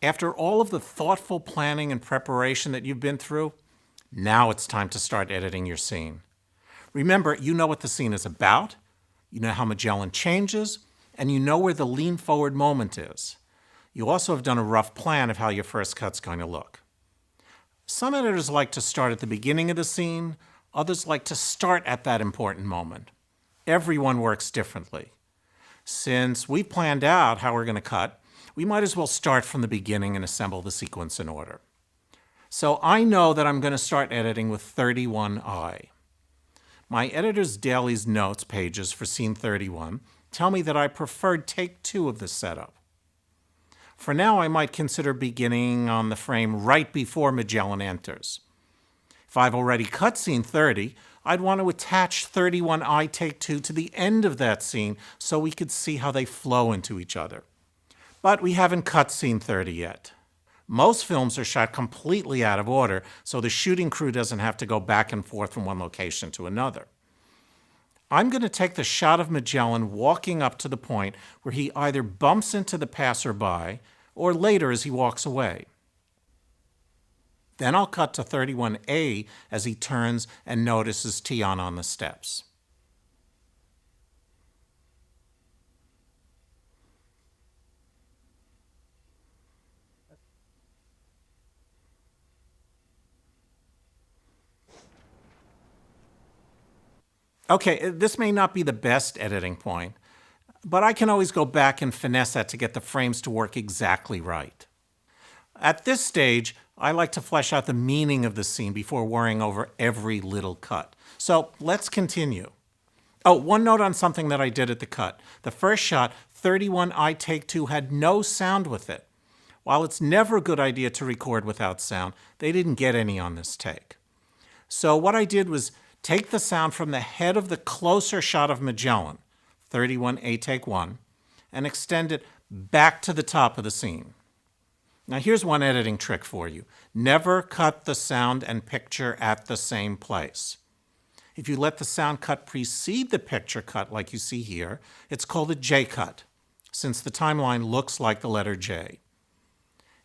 After all of the thoughtful planning and preparation that you've been through, now it's time to start editing your scene. Remember, you know what the scene is about, you know how Magellan changes, and you know where the lean forward moment is. You also have done a rough plan of how your first cut's going to look. Some editors like to start at the beginning of the scene, others like to start at that important moment. Everyone works differently. Since we've planned out how we're going to cut, we might as well start from the beginning and assemble the sequence in order. So I know that I'm going to start editing with 31I. My editor's daily's notes pages for scene 31 tell me that I preferred take 2 of the setup. For now, I might consider beginning on the frame right before Magellan enters. If I've already cut scene 30, I'd want to attach 31I take 2 to the end of that scene so we could see how they flow into each other. But we haven't cut scene 30 yet. Most films are shot completely out of order, so the shooting crew doesn't have to go back and forth from one location to another. I'm going to take the shot of Magellan walking up to the point where he either bumps into the passerby or later as he walks away. Then I'll cut to 31A as he turns and notices Tiana on the steps. Okay, this may not be the best editing point, but I can always go back and finesse that to get the frames to work exactly right. At this stage, I like to flesh out the meaning of the scene before worrying over every little cut. So let's continue. Oh, one note on something that I did at the cut. The first shot, 31I take 2, had no sound with it. While it's never a good idea to record without sound, they didn't get any on this take. So what I did was take the sound from the head of the closer shot of Magellan, 31A take 1, and extend it back to the top of the scene. Now here's one editing trick for you. Never cut the sound and picture at the same place. If you let the sound cut precede the picture cut like you see here, it's called a J cut, since the timeline looks like the letter J.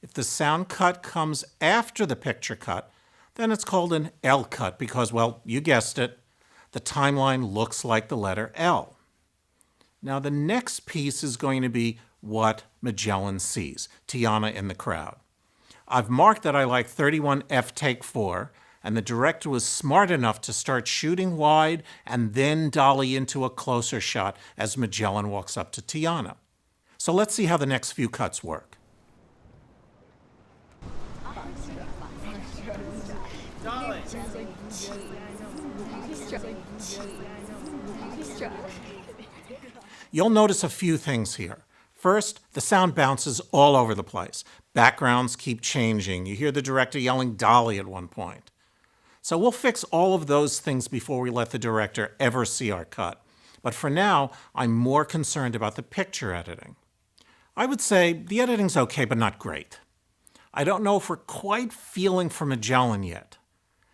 If the sound cut comes after the picture cut, then it's called an L cut because, well, you guessed it, the timeline looks like the letter L. Now the next piece is going to be what Magellan sees, Tiana in the crowd. I've marked that I like 31F take 4, and the director was smart enough to start shooting wide and then dolly into a closer shot as Magellan walks up to Tiana. So let's see how the next few cuts work. You'll notice a few things here. First, the sound bounces all over the place. Backgrounds keep changing. You hear the director yelling "Dolly" at one point. So we'll fix all of those things before we let the director ever see our cut. But for now, I'm more concerned about the picture editing. I would say the editing's okay, but not great. I don't know if we're quite feeling for Magellan yet.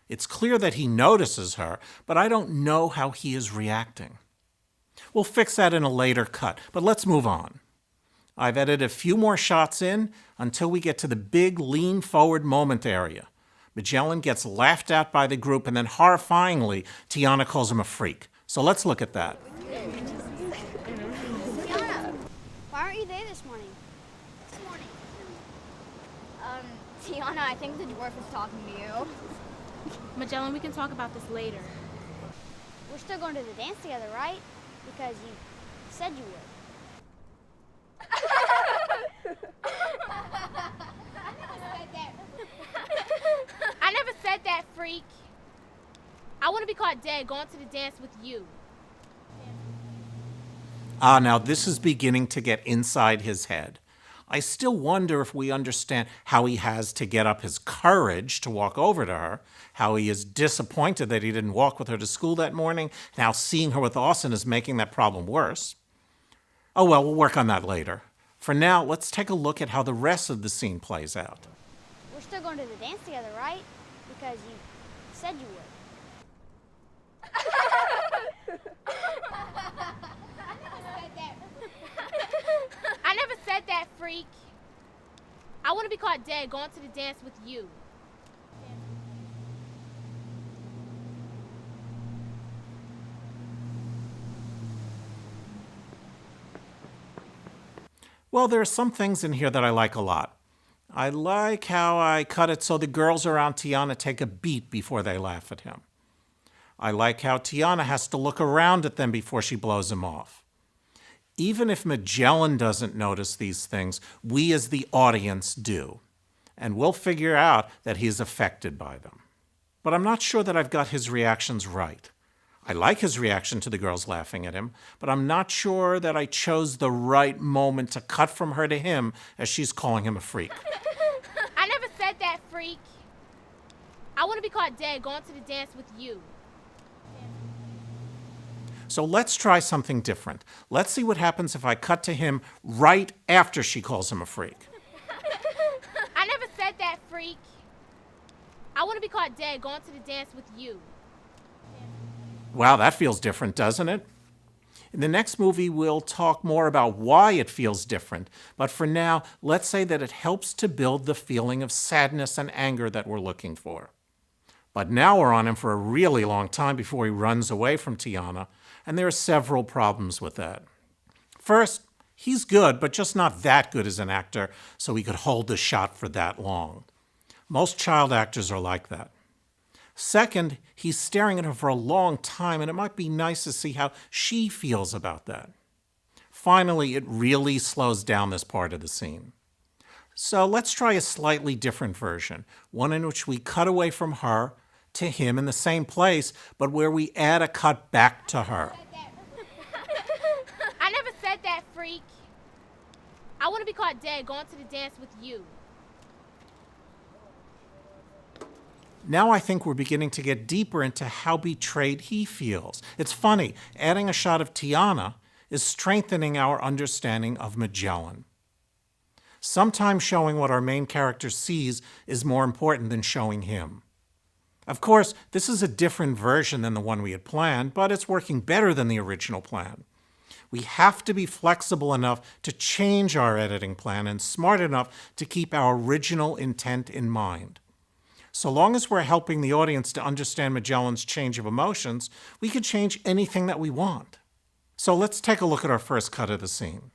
It's clear that he notices her, but I don't know how he is reacting. We'll fix that in a later cut, but let's move on. I've edited a few more shots in until we get to the big lean forward moment area. Magellan gets laughed at by the group, and then horrifyingly, Tiana calls him a freak. So let's look at that. Tiana, why aren't you there this morning? This morning? Tiana, I think the dwarf is talking to you. Magellan, we can talk about this later. We're still going to the dance together, right? Because you said you would. I never said that, freak. I want to be caught dead going to the dance with you. Now this is beginning to get inside his head. I still wonder if we understand how he has to get up his courage to walk over to her, how he is disappointed that he didn't walk with her to school that morning, and how seeing her with Austin is making that problem worse. Oh well, we'll work on that later. For now, let's take a look at how the rest of the scene plays out. We're still going to the dance together, right? Because you said you would. I never said that, freak. I want to be caught dead going to the dance with you. Well, there are some things in here that I like a lot. I like how I cut it so the girls around Tiana take a beat before they laugh at him. I like how Tiana has to look around at them before she blows him off. Even if Magellan doesn't notice these things, we as the audience do. And we'll figure out that he's affected by them. But I'm not sure that I've got his reactions right. I like his reaction to the girls laughing at him, but I'm not sure that I chose the right moment to cut from her to him as she's calling him a freak. I never said that, freak. I want to be caught dead going to the dance with you. So let's try something different. Let's see what happens if I cut to him right after she calls him a freak. I never said that, freak. I want to be caught dead going to the dance with you. Wow, that feels different, doesn't it? In the next movie, we'll talk more about why it feels different, but for now, let's say that it helps to build the feeling of sadness and anger that we're looking for. But now we're on him for a really long time before he runs away from Tiana, and there are several problems with that. First, he's good, but just not that good as an actor, so he could hold the shot for that long. Most child actors are like that. Second, he's staring at her for a long time, and it might be nice to see how she feels about that. Finally, it really slows down this part of the scene. So let's try a slightly different version, one in which we cut away from her to him in the same place, but where we add a cut back to her. I never said that, freak. I want to be caught dead going to the dance with you. Now I think we're beginning to get deeper into how betrayed he feels. It's funny, adding a shot of Tiana is strengthening our understanding of Magellan. Sometimes showing what our main character sees is more important than showing him. Of course, this is a different version than the one we had planned, but it's working better than the original plan. We have to be flexible enough to change our editing plan and smart enough to keep our original intent in mind. So long as we're helping the audience to understand Magellan's change of emotions, we can change anything that we want. So let's take a look at our first cut of the scene.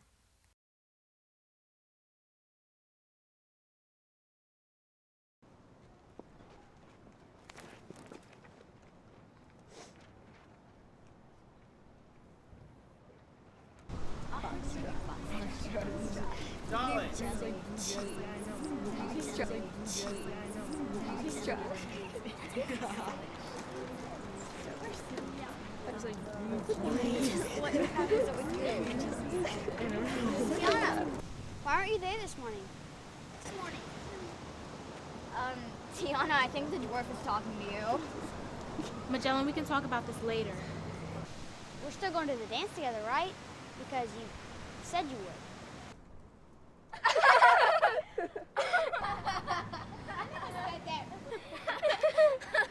Tiana, why aren't you there this morning? This morning. Tiana, I think the dwarf is talking to you. Magellan, we can talk about this later. We're still going to the dance together, right? Because you said you would.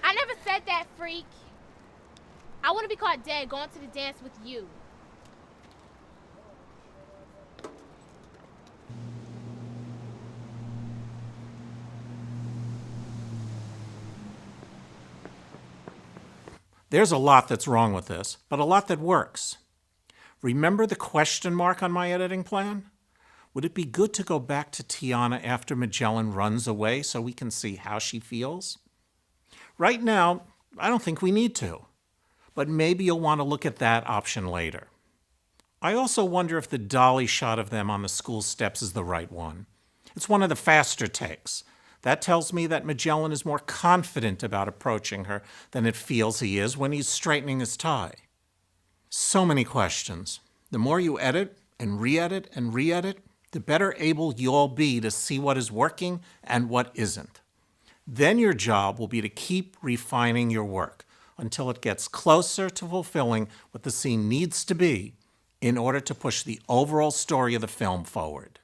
I never said that, freak. I want to be caught dead going to the dance with you. There's a lot that's wrong with this, but a lot that works. Remember the question mark on my editing plan? Would it be good to go back to Tiana after Magellan runs away so we can see how she feels? Right now, I don't think we need to, but maybe you'll want to look at that option later. I also wonder if the dolly shot of them on the school steps is the right one. It's one of the faster takes. That tells me that Magellan is more confident about approaching her than it feels he is when he's straightening his tie. So many questions. The more you edit and re-edit and re-edit, the better able you'll be to see what is working and what isn't. Then your job will be to keep refining your work until it gets closer to fulfilling what the scene needs to be in order to push the overall story of the film forward.